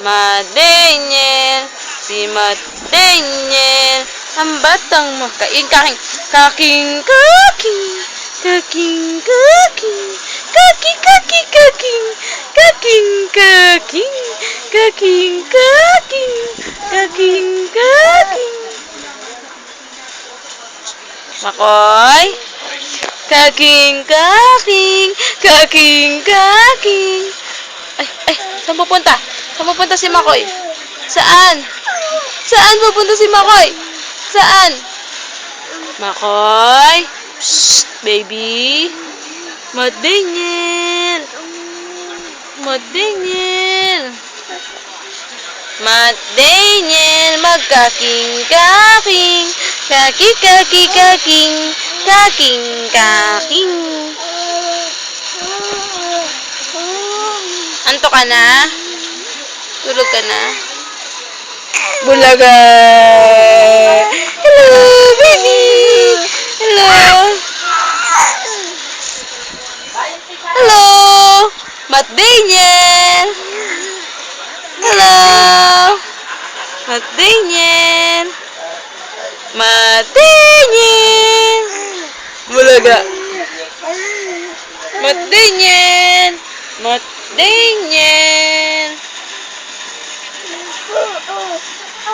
Daniel, si Daniel, ang batang makain kaking, kaking, kaking, kaking, kaking, kaking, kaking, kaking, kaking, kaking, kaking, kaking, kaking, kaking. Makoy, kaking, kaking, kaking, kaking. Ay, saan pupunta? Saan pupunta si Makoy? Saan? Saan pupunta si Makoy? Saan? Makoy? Shh, baby. Daniel. Daniel. Daniel, magkaking-kaking. Kaki-kaki-kaking. Kaking-kaking. Anto ka na? Tulog ka na? Bulaga! Hello, baby! Hello! Hello! Daniel! Hello! Daniel! Daniel! Bulaga! Daniel! Daniel!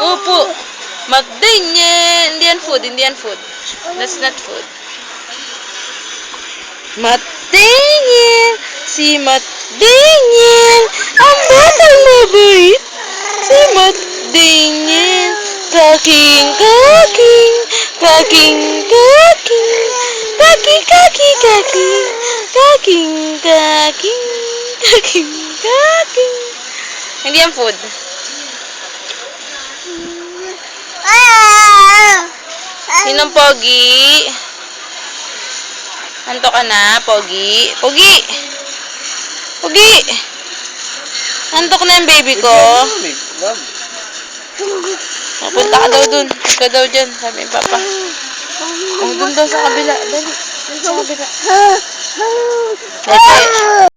Upo! Daniel! Indian food, Indian food. That's not food. Daniel! Si Daniel! Ang batang mabait! Si Daniel! Kaking, kaking! Kaking, kaking! Kaking, kaking, kaking! Kaking, kaking! Kaking, kaking! Indian food. Sinong pogi? Anto ka na, pogi? Pogi! Pogi! Antok na yung baby ko. Papunta ka daw dun. Huwag ka daw dyan, sabi ni Papa. Dun daw sa kabila. Dali. Dun sa kabila. Dali.